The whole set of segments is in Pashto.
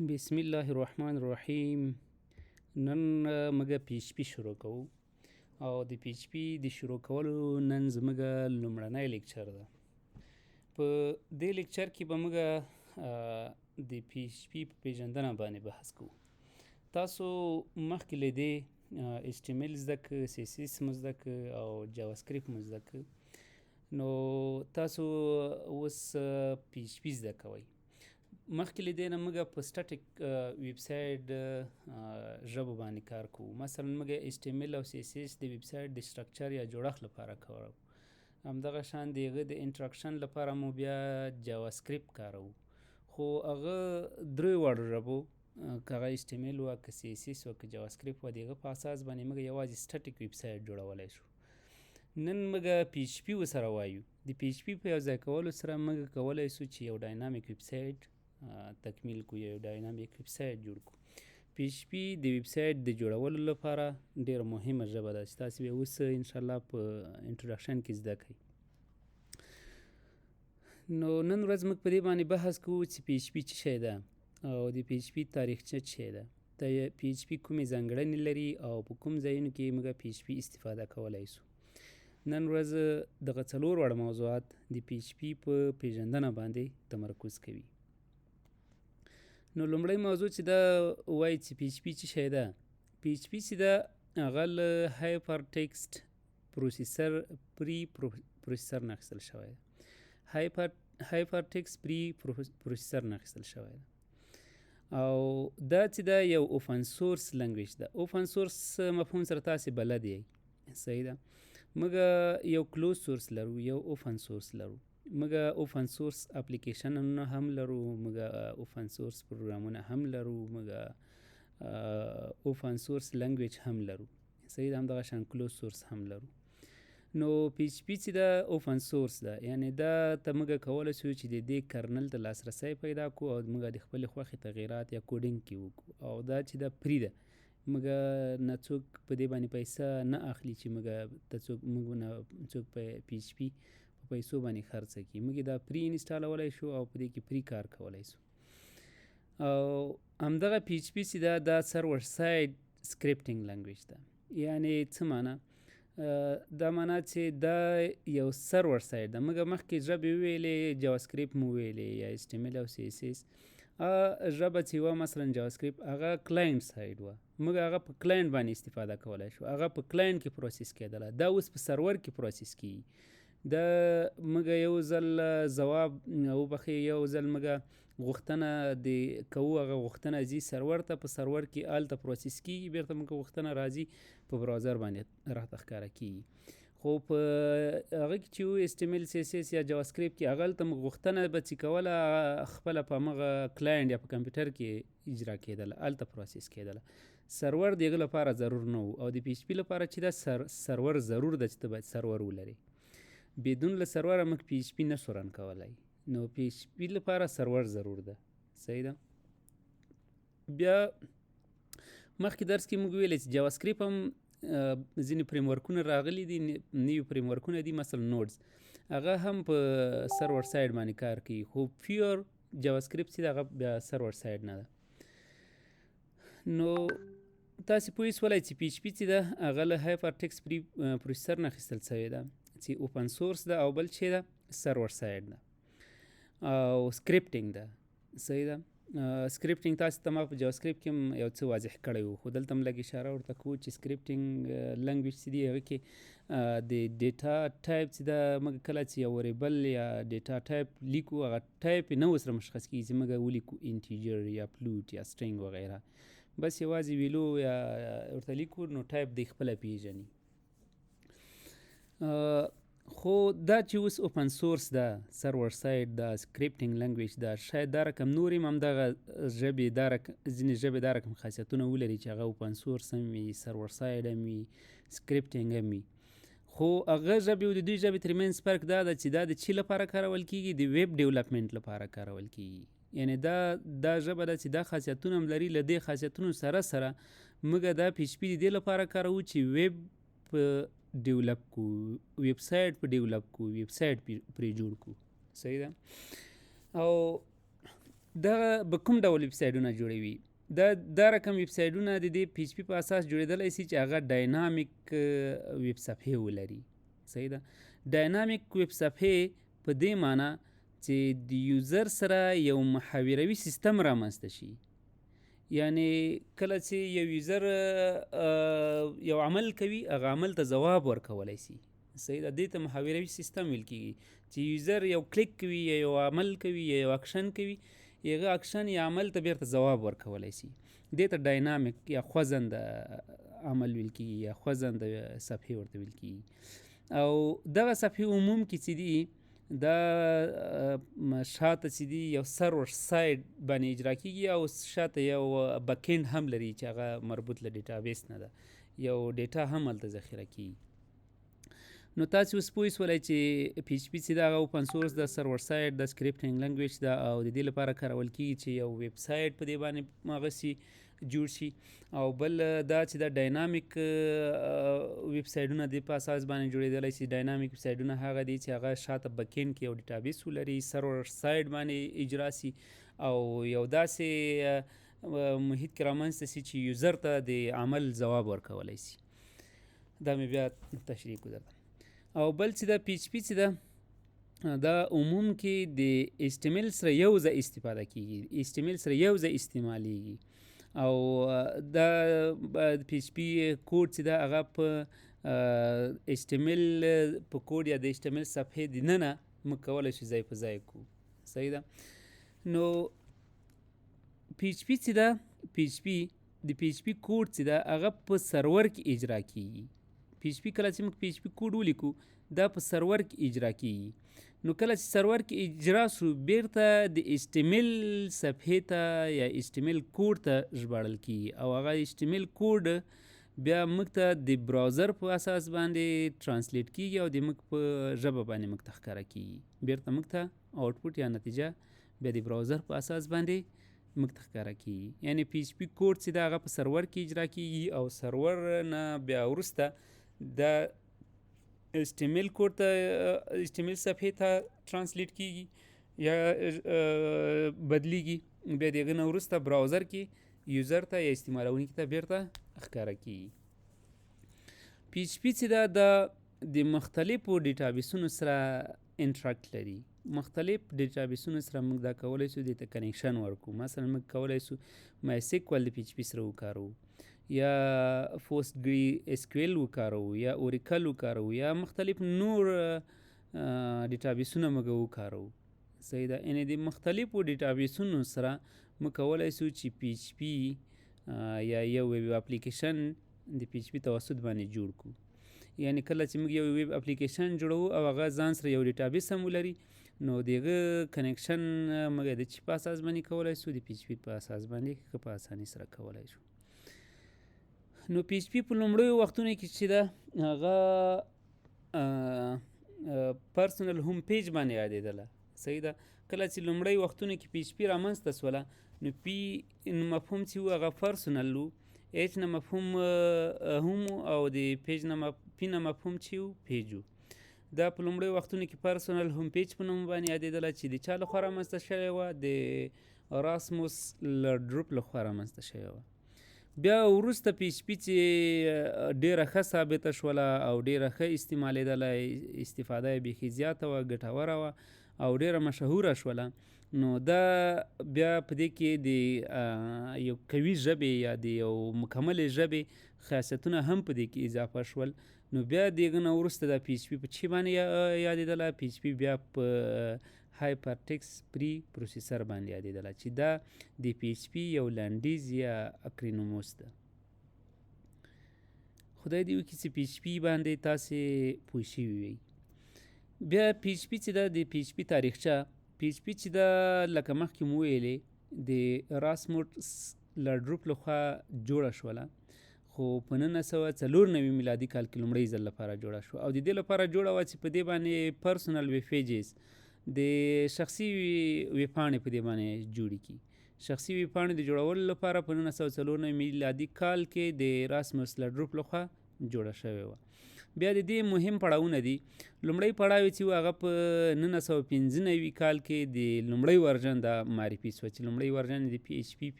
بسم الله الرحمن الرحیم. نن موږ پی ایچ پی شروع کوو او د پی ایچ پی د شروع کولو نن زموږ لومړنی لیکچر ده. په دې لیکچر کې به موږ د پی ایچ پی په پیژندنه باندې بحث کوو. تاسو مخکې له دې ایچ ټي ایم ایل زده کړه، سی اس اس مو زده کړه او جاوا سکریپټ مو زده کړه. نو تاسو اوس پی ایچ پی زده کوئ. مخکې له دې نه موږ په سټاټیک ویب سایټ ژبو باندې کار کوو. مثلا موږ ایچ ټي ایم ایل او سی اس اس د ویب سایټ د سټرکچر یا جوړښت لپاره کاروو. همدغه شان د هغه د انټراکشن لپاره مو بیا جاوا سکریپټ کاروو. خو هغه درې واړو ژبو، که هغه ایچ ټي ایم ایل وه، که سی اس اس وه، که جاوا سکریپټ وه، د هغه په اساس باندې موږ یوازې سټاټیک ویب سایټ جوړولی شو. نن موږ پی ایچ پی ورسره وایو. د پی ایچ پی په یو ځای کولو سره موږ کولی شو چې یو ډاینامیک ویب سایټ تکمیل کو، یو ډاینامیک ویب سایټ جوړ کو. پی ایچ پی د ویب سایټ د جوړولو لپاره ډیره مهمه ژبه ده چې تاسو به اوس انشاءالله په انټروډکشن کې زده کړئ. نو نن ورځ موږ په دې باندې بحث کوو چې پی ایچ پی څه شی ده او د پی ایچ پی تاریخچه څه شی ده، پی ایچ پی کومې ځانګړنې لري او په کوم ځایونو کې موږ پی ایچ پی استفاده کولی شو. نن ورځ دغه څلور واړه موضوعات د پی ایچ پی په پیژندنه باندې تمرکز کوي. نو لومړی موضوع چې دا وایي چې پی ایچ پی څه شی ده. پی ایچ پی چې ده هغه له هایپر ټیکسټ پری پروسیسر نه اخیستل شوی ده. هایپر ټیکسټ پری پروسیسر نه اخیستل شوی ده او دا چې دا یو اوپن سورس لنګویج ده. اوپن سورس مفهوم سره تاسې بلد یئ، صحیح ده. موږ یو کلوز سورس لرو، یو اوپن سورس لرو. موږ اوپن سورس اپلیکیشنونه هم لرو، موږ اوپن سورس پروګرامونه هم لرو، موږ اوپن سورس لنګویج هم لرو، صحیح ده. همدغه شان کلوز سورس هم لرو. نو پی ایچ پی چې دا اوپن سورس ده، یعنی دا ته موږ کولی شو چې د دې کرنل ته لاسرسی پیدا کړو او موږ د خپلې خوښې تغییرات یا کوډینګ کې وکړو. او دا چې دا فری ده، موږ نه څوک په دې باندې پیسه نه اخلي چې موږ نه څوک په پی ایچ پی په پیسو باندې خرڅه کړي. موږ دا فری انسټالولی شو او په دې کې فری کار کولی شو. او همدغه پی ایچ پی چې دا سرور سایډ سکریپټینګ لنګویج ده. یعنی څه معنا؟ دا معنا چې دا یو سرور سایډ ده. موږ مخکې ژبې وویلې، جاوا سکریپټ مو ویلې یا ایچ ټي ایم ایل او سی اس اس. ژبه چې وه مثلا جاوا سکریپټ، هغه کلاینټ سایډ وه. موږ هغه په کلاینټ باندې استفاده کولی شو، هغه په کلاینټ کې پروسس کېدله. دا اوس په سرور کې پروسس کېږي. دا موږ یو ځل ځواب وبخښئ، یو ځل موږ غوښتنه د کوو، هغه غوښتنه ځي سرور ته، په سرور کې هلته پروسس کېږي، بیرته موږ غوښتنه راځي په براوزر باندې راته ښکاره کېږي. خو په هغه کې چې و ایچ ټي ایم ایل، سی اس اس یا جاوا سکریپټ کې، هغه هلته موږ غوښتنه به چې کوله خپله په همغه کلاینټ یا په کمپیوټر کې اجرا کېدله، هلته پروسس کېدله. سرور د هغه لپاره ضرور نه و. او د پی ایچ پی لپاره چې دا سرور ضرور ده چې ته باید سرور ولري. بدون له سروره موږ پی ایچ پی نشو رن کولی. نو پی ایچ پی لپاره سرور ضرور ده، صحیح ده. بیا مخکې درس کې موږ ویلې چې جاوا سکریپټ هم ځینې فریم ورکونه راغلي دي، نوي فریم ورکونه دي، مثلا نودز، هغه هم په سرور سایډ باندې کار کوي. خو پیور جاوا سکریپټ چې هغه بیا سرور سایډ نه ده. نو تاسې پوه شولئ چې پی ایچ پی چې ده هغه له هایپر ټیکسټ پری پروسیسر نه اخیستل شوې ده چې اوپن سورس ده، او بل چې ده سرور سایډ ده او سکریپټینګ ده، صحیح ده. سکریپټینګ تاسو ته ما په جاوا سکریپټ کې هم یو څه واضح کړی و، خو دلته هم لږ اشاره ورته کوو چې سکریپټینګ لنګویج چې دی هغه کې د ډیټا ټایپ چې ده، موږ کله چې یو وریبل یا ډیټا ټایپ لیکو، هغه ټایپ یې نه ورسره مشخص کېږي چې موږ ولیکو انټیجر یا فلوټ یا سټرینګ وغیره. بس یوازې ویلو یا ورته لیکو، نو ټایپ دی خپله پیژني. خو دا چې اوس اوپن سورس ده، سرور سایډ ده، سکریپټینګ لنګویج ده، شاید دا رقم نور هم همدغه ژبې ځینې ژبې دا رقم خاصیتونه ولري چې هغه اوپن سورس هم وي، سرور سایډ هم وي، سکریپټینګ هم وي. خو هغه ژبې او د دوی ژبې ترمنځ فرق دا ده چې دا د چی لپاره کارول کېږي؟ د ویب ډیولپمنټ لپاره کارول کېږي. یعنی دا ژبه ده چې دا خاصیتونه هم لري. له دې خاصیتونو سره سره موږ دا پی ایچ پی د دې لپاره کاروو چې ویب په ډیولپ کو، ویب سایټ په ډیولپ کو، ویب سایټ پرې جوړ کو، صحیح ده. او دغه به کوم ډول ویب سایټونه جوړوي. دا رقم ویب سایټونه د دې پی ایچ پی په اساس جوړېدلی سي چې هغه ډاینامیک ویب صفحې ولري. صحیح ده. ډاینامیک ویب صفحې په دې معنی چې د یوزر سره یو محاوروي سیستم رامنځته شي. یعنی کله چې یو یوزر یو عمل کوي هغه عمل ته ځواب ورکولی سي. صحیح ده. دې ته محاوروي سیستم ویل کېږي چې یوزر یو کلیک کوي یا یو عمل کوي یا یو اکشن کوي، هغه اکشن یا عمل ته بیرته ځواب ورکولی سي. دې ته ډاینامیک یا خوځنده عمل ویل کېږي یا خوځنده صفحې ورته ویل کېږي. او دغه صفحې عموم کې چې دي دا شاته چې دي یو سرور سایډ باندې اجرا کېږي او شاته یو بکینډ هم لري چې هغه مربوط له ډیټابیس نه ده، یو ډیټا هم هلته ذخیره کېږي. نو تاسې اوس پوه شولئ چې پی ایچ پی چې ده هغه اوپن سورس ده، سرور سایډ ده، سکریپټینګ لنګویج ده او د دې لپاره کارول کېږي چې یو ویب سایټ په دې باندې هغسې جوړ شي. او بل دا چې دا ډاینامیک ویب سایټونه د په اساس باندې جوړېدلی سي. ډاینامیک ویب سایټونه هغه دي چې هغه شاته بکینډ کې یو ډیټابیس ولري، سرور سایډ باندې اجرا سي او یو داسې محیط کې رامنځته سي چې یوزر ته د عمل ځواب ورکولی سي. دا مې بیا تشریح کړه. او بل چې دا پی ایچ پی چې ده دا عموم کې د ایچ ټي ایم ایل سره یو ځای استفاده کېږي، ایچ ټي ایم ایل سره یو ځای استعمالیږي. او دا پی ایچ پی کوډ چې ده هغه په ایچ ټي ایم ایل په کوډ یا د ایچ ټي ایم ایل صفحې دننه موږ کولی شو ځای په ځای کړو. صحیح ده. نو پی ایچ پی چې ده د پی ایچ پی کوډ چې ده هغه په سرور کې اجرا کېږي. پی ایچ پی کله چې موږ پی ایچ پی کوډ ولیکو دا په سرور کې اجرا کېږي. نو کله چې سرور کې اجرا سو بیرته د ایچ ټي ایم ایل صفحې ته یا ایچ ټي ایم ایل کوډ ته ژباړل کېږي او هغه ایچ ټي ایم ایل کوډ بیا موږ ته د براوزر په اساس باندې ترانسلیټ کېږي او د موږ په ژبه باندې موږ ته ښکاره کېږي. بیرته موږ ته آوټپوټ یا نتیجه بیا د براوزر په اساس باندې موږ ته ښکاره کېږي. یعنې پی ایچ پی کوډ چې ده هغه په سرور کې اجرا کېږي او سرور نه بیا وروسته د ایچ ټي ایم ایل کوډ ته ایچ ټي ایم ایل صفحې ته ترانسلیټ کېږي یا بدلیږي، بیا د هغه نه وروسته براوزر کې یوزر ته یا استعمالوونکي ته بیرته ښکاره کېږي. پی ایچ پی چې ده دا د مختلفو ډیټابیسونو سره انټراکټ لري. مختلف ډیټابیسونو سره موږ دا کولی شو دې ته کنیکشن ورکړو. مثلا موږ کولی شو مای سیکوال د پی ایچ پی سره وکاروو یا پوسټ ایس کیو ایل وکاروو یا اوریکل وکاروو یا مختلف نور ډیټابیسونه موږ وکاروو. صحیح ده. یعنې د مختلفو ډیټابیسونو سره موږ کولی شو چې پی ایچ پی یا یو ویب اپلیکیشن د پی ایچ پی توسط باندې جوړ کړو. یعنې کله چې موږ یو ویب اپلیکیشن جوړوو او هغه ځان سره یو ډیټابیس هم ولري نو د هغه کنیکشن موږ د چی په اساس باندې کولی شو؟ د پی ایچ پی په اساس باندې ښه په اسانۍ سره کولی شو. نو پی ایچ پی په لومړیو وختونو کې چې ده هغه پرسنل هوم پیج باندې یادېدله. صحیح ده. کله چې لومړی وختونو کې پی ایچ پی رامنځته سوله نو پی مفهوم چې و هغه پرسنل و، ایچ نه مفهوم هوم او د پیج نه پی نه مفهوم چې و پیج و. دا په لومړیو وختونو کې پرسنل هوم پیج په نوم باندې یادېدله چې د چا لخوا رامنځته شوې وه؟ د راسموس لرډروپ لخوا رامنځته شوې وه. بیا وروسته پی ایچ پی چې ډیره ښه ثابته شوله او ډیره ښه استعمالیدله، استفاده یې بیخي زیاته وه، ګټوره وه او ډیره مشهوره شوله، نو دا بیا په دې کې د یو قوي ژبې یا د یو مکملې ژبې خاصیتونه هم په دې کې اضافه شول. نو بیا د هغه نه وروسته دا پی ایچ پی په چی باندې یادېدله؟ پی ایچ پی بیا په هایپرټیکس پری پروسیسر باندې یادېدله چې دا د پی ایچ پی یو لنډیز یا اکرینوموس ده. خدای دې وکړي چې پی ایچ پی باندې تاسې پوه شوي وئ. بیا پی ایچ پی چې ده د پی ایچ پی تاریخچه، پی ایچ پی چې ده لکه مخکې مو ویلې د راسموس لرډروپ لخوا جوړه شوله، خو په 1994 میلادي کال کې لومړی ځل لپاره جوړه شوه او د دې لپاره جوړه وه چې په دې باندې پرسنل ویب پیجز د شخصي ویبپاڼې په دې باندې جوړې کړي. شخصي ویبپاڼې د جوړولو لپاره په 1994 میلادي کال کې د راسموس لرډروپ لخوا جوړه شوې وه. بیا د دې مهم پړاوونه دي. لومړی پړاو چې و هغه په 1995 کال کې د لومړی ورژن د معرفي شوه چې لومړی ورژن د PHP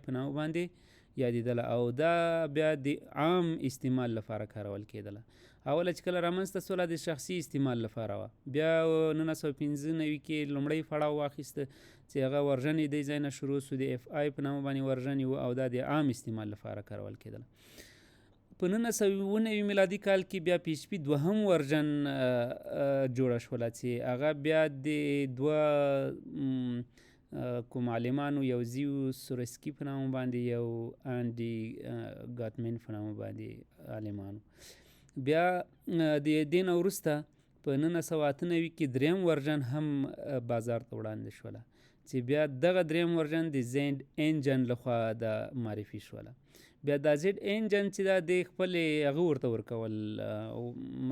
په نامه باندې یادېدله او دا بیا د عام استعمال لپاره کارول کېدله. اوله چې کله رامنځته سوله د شخصي استعمال لپاره وه. بیا 1995 کې لومړی پړاو واخیسته چې هغه ورژن یې دې ځای نه شروع سو د FI په نامه باندې ورژن یې و او دا د عام استعمال لپاره کارول کېدله. په 1990 میلادي کال کې بیا PHP دوهم ورژن جوړه شوله چې هغه بیا د دوه کوم عالمانو یو سورسکي په نامه باندې یو انډي ګاتمن په نامه باندې عالمانو. بیا د دې نه وروسته په 1998 کې دریم ورژن هم بازار ته وړاندې شوله چې بیا دغه دریم ورژن د زیند انجن لخوا د معرفي شوله. بیا دا زیډ انجن چې دا د خپل هغه ورته ورکول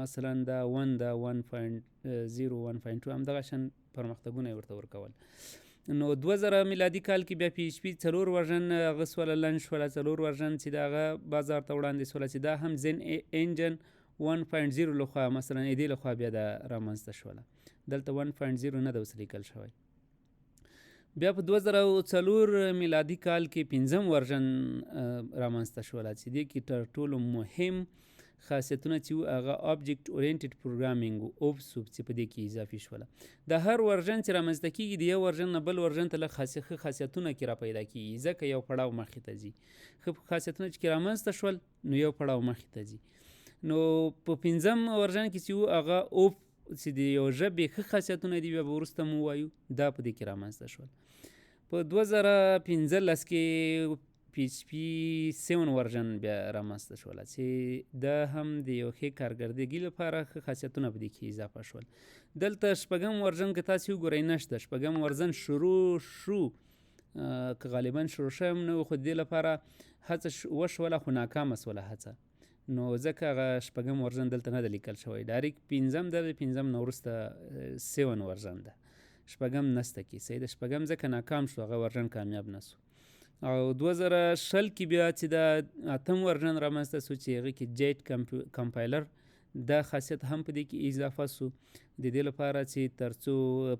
مثلا دا 1 دا 1.0 1.2 همدغه شان پرمختګونه یې ورته ورکول. نو 2000 میلادي کال کې بیا PHP 4 ورژن هغه سوله لنډ شوله. 4 ورژن چې د هغه بازار ته وړاندې سوله چې دا هم زین انجن 1.0 لخوا مثلا دې لخوا بیا د رامنځته شوله. دلته 1.0 نه ده اوس لیکل شوی. بیا په 2004 میلادي کال کې پنځم ورژن رامنځته شوله چې دې کې تر ټولو مهم خاصیتونه چې وو هغه آبجکټ اورینټډ پروګرامینګ و اوبس چې په دې کې اضافي شوله. د هر ورژن چې رامنځته کېږي د یو ورژن نه بل ورژن ته ښه خاصیتونه کې را پیدا کېږي ځکه یو پړاو مخې ته ځي. ښه خاصیتونه چې رامنځته شول نو یو پړاو مخې ته ځي. نو په پنځم ورژن کې چې وو هغه اوب چې د یو ژبې ښه خاصیتونه دي بیا به وروسته مو ووایو دا په دې کې رامنځته شول. په 2015 کې PHP 7 ورژن بیا رامنځته شوله چې دا هم د یو ښې کارکردګي لپاره ښه خاصیتونه په دې کې اضافه شول. دلته شپږم ورژن که تاسې وګورئ نشته. شپږم ورژن شروع شو که غالبا شروع شوی هم نه و خو د دې لپاره هڅه وشوله خو ناکامه سوله هڅه. نو ځکه هغه شپږم ورژن دلته نه ده لیکل شوی. ډایرکټ پنځم ده. د پنځم نه وروسته 7 ورژن ده. شپږم نسته کې صحیح ده. شپږم ځکه ناکام شو هغه ورژن کامیاب نه سو. او 2020 کې بیا چې د اتم ورژن رامنځته سو چې هغه کې جیټ کمپایلر دا خاصیت هم په دې کې اضافه سو د دې لپاره چې ترڅو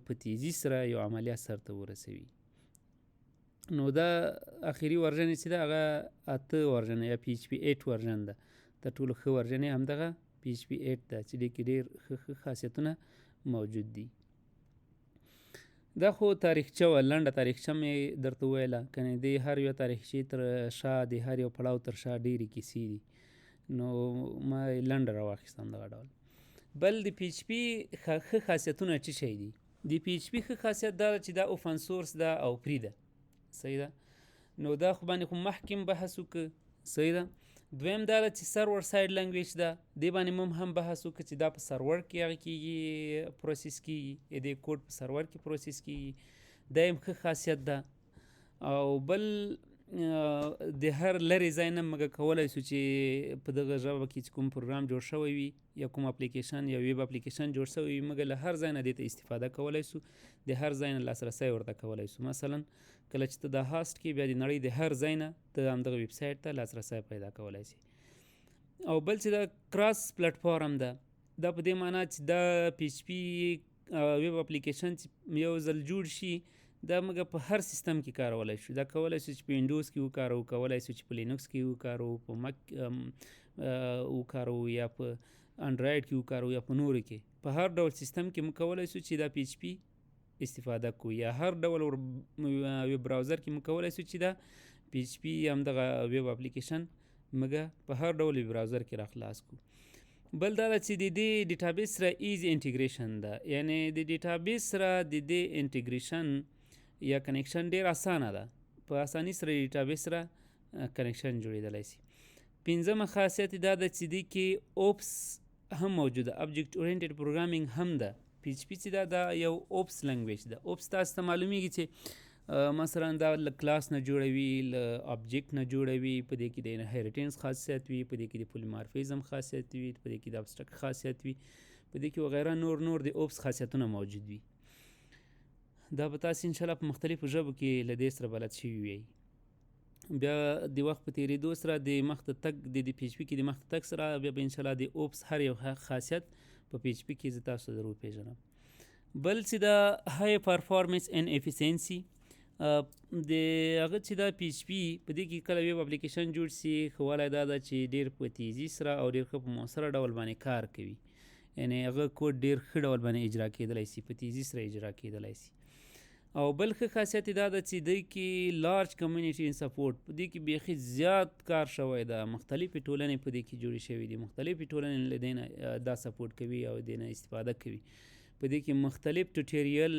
په تیزی سره یو عملیه سرته ورسوي. نو دا اخري ورژن چې ده هغه 8 ورژن یا PHP 8 ورژن ده. تر ټولو ښه ورژن یې همدغه PHP 8 ده چې دې کې ډېر ښه خاصیتونه موجود دي. دا خو تاریخچه وه لنډه تاریخچه مې درته وویله. کنې د هر یو تاریخچې تر شا د هر یو پړاو تر شا ډېرې کیسې دي نو ما یې لنډه راواخیستم دغه ډول. بل د PHP ښه خاصیتونه څه شی دي؟ د PHP ښه خاصیت دا ده چې دا اوپن سورس ده او فری ده. صحیح ده. نو دا خو باندې خو مخکې بحث وکړو. صحیح ده. دویم دا ده چې سرور ساید لنګویج ده. دې باندې هم بحث وکړو چې دا په سرور کې هغه کېږي پروسس کېږي د کوډ په سرور کې پروسس کېږي. دا هم ښه خاصیت ده. او بل د هر لرې ځای نه موږ کولی سو چې په دغه ژبه کې چې کوم پروګرام جوړ شوی وي یا کوم اپلیکیشن یا ویب اپلیکیشن جوړ شوی وي موږ له هر ځای نه دې ته استفاده کولی سو. د هر ځای نه لاسرسی ورته کولی سو. مثلا کله چې ته د هاست کې بیا د نړۍ د هر ځای نه ته همدغه ویب سایټ ته لاسرسی پیدا کولی سي. او بل چې دا کراس پلیټفارم ده دا په دې معنا چې دا PHP ویب اپلیکیشن چې یو ځل جوړ شي دا موږ په هر سیستم کې کارولی شو. دا کولی شو چې په وینډوز کې وکارو، کولی شو چې په لینکس کې وکارو، په مک وکارو یا په انډرایډ کې وکارو یا په نورو کې. په هر ډول سیستم کې موږ کولی شو چې دا PHP استفاده کو. یا هر ډول ویب براوزر کې موږ کولی شو چې دا PHP همدغه ویب اپلیکیشن موږ په هر ډول ویب براوزر کې راخلاص کو. بل دا چې د دې ډیټابیس سره ایزی انټیګریشن ده. یعنی د ډیټابیس سره د دې انټیګریشن یا کنیکشن ډیر اسانه ده. په اساني سره ډیټابیس سره کنیکشن جوړېدلی سي. پنځمه خاصیت دا ده چې دې کې اوپس هم موجوده. ابجکټ اورینټډ پروګرامینګ هم ده. PHP چې دا یو اوپس لنګویج ده. اوپس تاسو ته معلومیږي چې مثلا دا له کلاس نه جوړوي، له ابجکټ نه جوړوي. په دې کې د انهیریټنس خاصیت وي، په دې کې د پولیمارفیزم خاصیت وي، په دې کې د ابسټرکټ خاصیت وي، په دې کې وغیره نور د اوپس خاصیتونه موجود وي. دا به تاسو انشاءالله په مختلفو ژبو کې له دې سره بلد شوي وي. بیا د وخت په تېرېدو سره د مخ ته تګ د پی ایچ پي کې د مخ ته تګ سره بیا به انشاءالله د اوپس هر یو خاصیت په پی ایچ پي کې زه تاسو در وپېژنم. بل چې دا های پرفارمنس ان افیسینسي د هغه چې دا پی ایچ پي په دې کې کله ویب اپلیکیشن جوړ سي ښه والی دا ده چې ډېر په تیزي سره او ډېر ښه په مؤثره ډول باندې کار کوي. یعنی هغه کوډ ډېر ښه ډول باندې اجرا کېدلی سي، په تیزي سره اجرا کېدلی سي. او بل ښه خاصیت دا ده چې دوی کې لارج کمیونټي ان سپورټ، په دې کې بیخي زیات کار شوی ده، مختلفې ټولنې په دې کې جوړې شوي دي، مختلفې ټولنې له دې نه دا سپورټ کوي او دې نه استفاده کوي. په دې کې مختلف ټوټوریل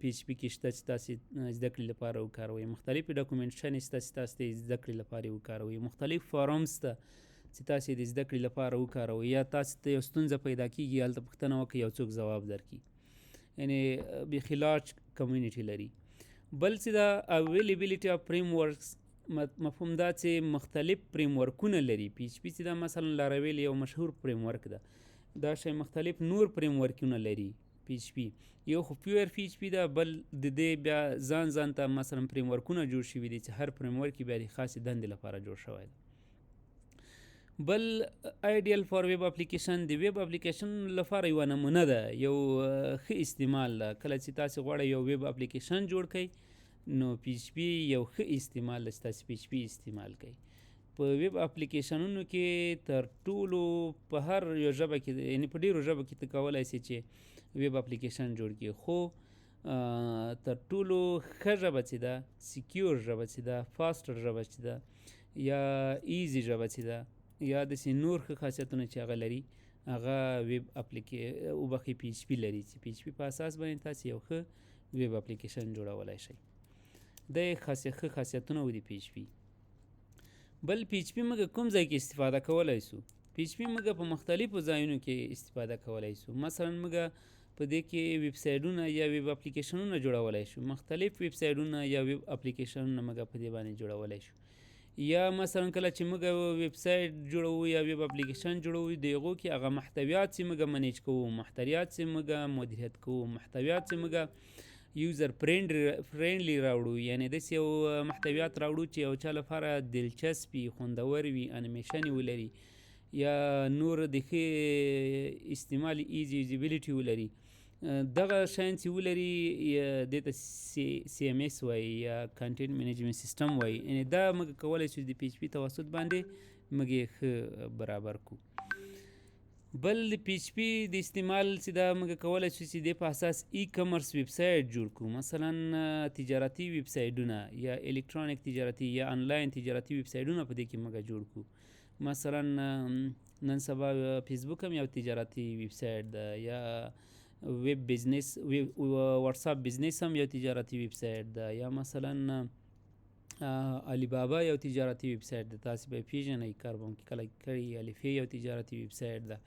پی ایچ پي کې شته چې تاسې زده کړې لپاره وکاروئ، مختلفې ډاکومنټشنې شته چې تاسو د زده کړې لپاره وکاروئ، مختلف فارمز ته چې تاسې د زده کړې لپاره وکاروئ، یا تاسو ته یو ستونزه پیدا کېږي هلته پوښتنه وکړئ یو څوک ځواب درکړي. یعنی بیخي لارج کمیونټي لري. بل چې دا اویلیبیلیټي اف فریم ورکس، مفهوم دا چې مختلف فریم ورکونه لري. پی ایچ پي چې دا مثلا لاراویل یو مشهور فریم ورک ده، دا شی مختلف نور فریم ورکونه لري پی ایچ پي. یو خو پیور پی ایچ پي ده، بل د دې بیا ځان ته مثلا فریم ورکونه جوړ شوي دي چې هر فریم ورک بیا د خاصې دندې لپاره جوړ شوی ده. بل ایډیل فار ویب اپلیکیشن، د ویب اپلیکیشن لپاره یوه نمونه ده، یو ښه استعمال ده. کله چې تاسې غواړئ یو ویب اپلیکیشن جوړ کړئ نو پی ایچ پي یو ښه استعمال ده چې تاسې پی ایچ پي استعمال کوئ. په ویب اپلیکیشنونو کې تر ټولو په هر یو ژبه کې، یعنی په ډېرو ژبو کې ته کولی سې چې ویب اپلیکیشن جوړ کړي، خو تر ټولو ښه ژبه چې ده، سیکیور ژبه چې ده، فاسټر ژبه چې ده، یا ایزي ژبه چې ده، یا داسې نور ښه خاصیتونه چې هغه لري، هغه ویب وبخښئ پی ایچ پي لري، چې پی ایچ پي په اساس باندې تاسې یو ښه ویب اپلیکیشن جوړولی شئ. دا یې ښه خاصیتونه و د پی ایچ پي. بل پی ایچ پي موږ کوم ځای کې استفاده کولی سو؟ پی ایچ پي موږ په مختلفو ځایونو کې استفاده کولی سو. مثلا موږ په دې کې ویب سایډونه یا ویب اپلیکیشنونه جوړولی شو، مختلف ویب سایډونه یا ویب اپلیکیشنونه موږ په دې باندې جوړولی شو. یا مثلا کله چې موږ ویب سایټ جوړوو یا ویب اپلیکیشن جوړوو، د هغو کې هغه محتویات چې موږ منیج کوو، محتویات چې موږ مدیریت کوو، محتویات چې موږ یوزر فرینډلی راوړو، یعنی داسې یو محتویات راوړو چې یو چا لپاره دلچسپي، خوندور وي، انیمیشن ولري، یا نور د ښې استعمال ایزي یوزیبیلیټي ولري. دغه شیان چې ولري دې ته سی ایم ایس وایي یا کنټینټ منیجمنټ سیسټم وایي. یعنې دا موږ کولی شو د پی ایچ پي توسط باندې موږ یې ښه برابر کړو. بل د پی ایچ پي د استعمال چې دا موږ کولی شو چې د په اساس ای کامرس ویب سایټ جوړ کړو، مثلا تجارتي ویب سایټونه یا الکترونیک تجارتي یا انلاین تجارتي ویب سایټونه په دې کې موږ جوړ کړو. مثلا نن سبا فیسبوک هم یو تجارتي ویب سایټ ده، یا ویب بزنس، واتساپ بزنس هم یو تجارتي ویب سایټ ده، یا مثلا علی بابا یو تجارتي ویب سایټ ده، تاسې به یې پېژنئ، کار به مو کله کړي. الفې یو تجارتي ویب سایټ ده،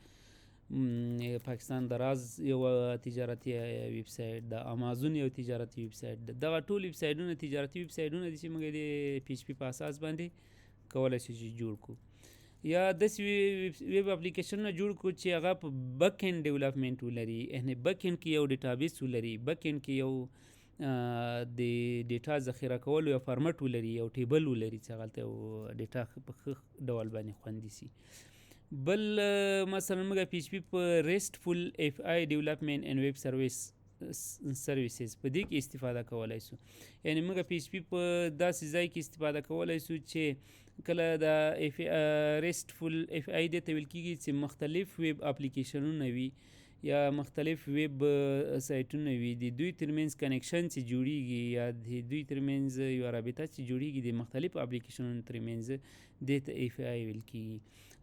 پاکستان دراز یو تجارتي ویب سایټ ده، امازون یو تجارتي ویب سایټ ده. دغه ټول ویب سایټونه تجارتي ویب سایټونه دي چې موږ د پی ایچ پي په اساس باندې کولی شو چې جوړ کړو. یا داسې ویب اپلیکیشنونه جوړ کړو چې هغه په بک اینډ ډیولپمنټ ولري، یعنې بک اینډ کې یو ډیټابیس ولري، بک اینډ کې یو د ډیټا ذخیره کولو یو فارمټ ولري، یو ټیبل ولري چې هغلته یو ډیټا په ښه ډول باندې خوندي سي. بل مثلا موږ پی ایچ پي په ریسټفول اف آی ډیولپمنټ اینډ ویب سرویسز په دې کې استفاده کولی سو. یعنې موږ پی ایچ پي په داسې ځای کې استفاده کولی سو چې کله دا ریسټفول اف آی دې ته ویل کېږي چې مختلف ویب اپلیکیشنونه وي یا مختلف ویب سایټونه وي، د دوی ترمنځ کنیکشن چې جوړیږي یا د دوی ترمنځ یوه رابطه چې جوړیږي د مختلفو اپلیکیشنونو ترمنځ، دې ته اف آی ویل کېږي.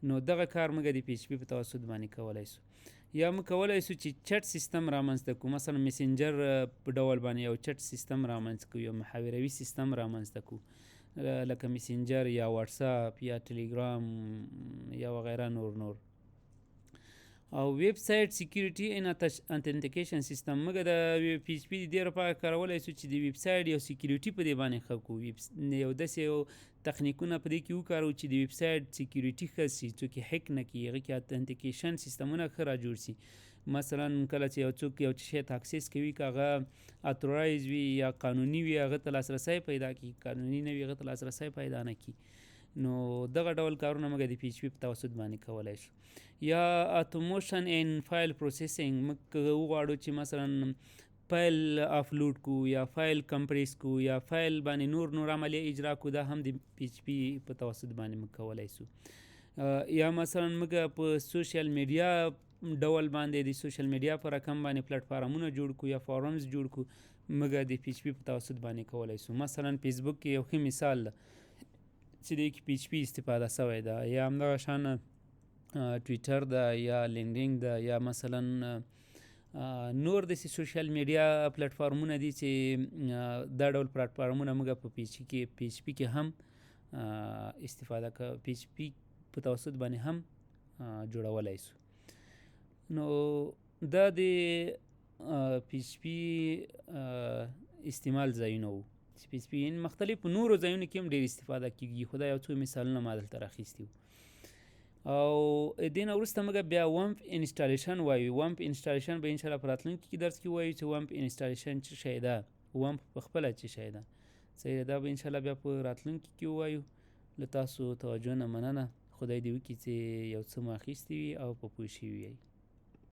نو دغه کار موږ د پی ایچ پي په توسط باندې کولی سو. یا موږ کولی سو چې چټ سیستم رامنځته کړو، مثلا میسنجر په ډول باندې یو چټ سیستم رامنځته کړو، یو محاوروي سیستم رامنځته کړو، لکه میسنجر یا واتساپ یا ټلیګرام یا وغیره نور. او ویب سایټ سیکیورټي ان اتنټیکیشن سیستم موږ د پی ایچ پي د دې لپاره کارولی سو چې د ویب سایټ یو سیکیورټي په دې باندې ښه کړو، یو داسې یو تخنیکونه په دې کې وکارو چې د ویب سایټ سیکیورټي ښه سي، څوک یې هیک نه کړي، هغې کې اتنټیکیشن سیستمونه ښه را جوړ سي. مثلا کله چې یو څوک یو شی ته اکسس کوي که هغه اتورایز وي یا قانوني وي هغه ته لاسرسی پیدا کړي، قانوني نه وي هغه ته لاسرسی پیدا نه کړي. نو دغه ډول کارونه موږ د پی ایچ پی په توسط باندې کولی شو. یا اتوموشن ان فایل پروسیسینګ، موږ وغواړو چې مثلا فایل افلوډ کو یا فایل کمپریس کو یا فایل باندې نور عملیه اجرا کو، دا هم د پی ایچ پی په توسط باندې موږ کولی سو. یا مثلا موږ په سوشل میډیا ډول باندې د سوشل میډیا په رقم باندې پلیټفارمونه جوړ کو یا فورمز جوړ کو، موږ د پی ایچ پی په توسط باندې کولی سو. مثلا فیسبوک کې یو ښه مثال ده چې د کې پی ایچ پی استفاده سوی ده، یا همدغه شان ټویټر ده یا لینکډین ده یا مثلا نور داسې سوشل میډیا پلیټفارمونه دي چې دا ډول پلیټفارمونه موږ په پی ایچ پی کې هم استفاده پی ایچ پی په توسط باندې هم جوړولی سو. نو دا د پی ایچ پی استعمال ځایونه وو چې پی ایچ پی مختلف نورو ځایونو کې هم ډېر استفاده کېږي، خو دا یو څو مثالونه ما دلته راخیستي وو. او دې نه وروسته موږ بیا ومپ انسټالیشن وایو. ومپ انسټالیشن به انشاءالله په راتلونکي کې درس کې وایو چې ومپ انسټالیشن څه شی ده، ومپ په خپله څه شی ده. صحیح ده، دا به انشاءالله بیا په راتلونکي کې ووایو. له تاسو توجه نه مننه. خدای دې وکړي چې یو څه مو اخیستي وي او په پوه شوي یئ.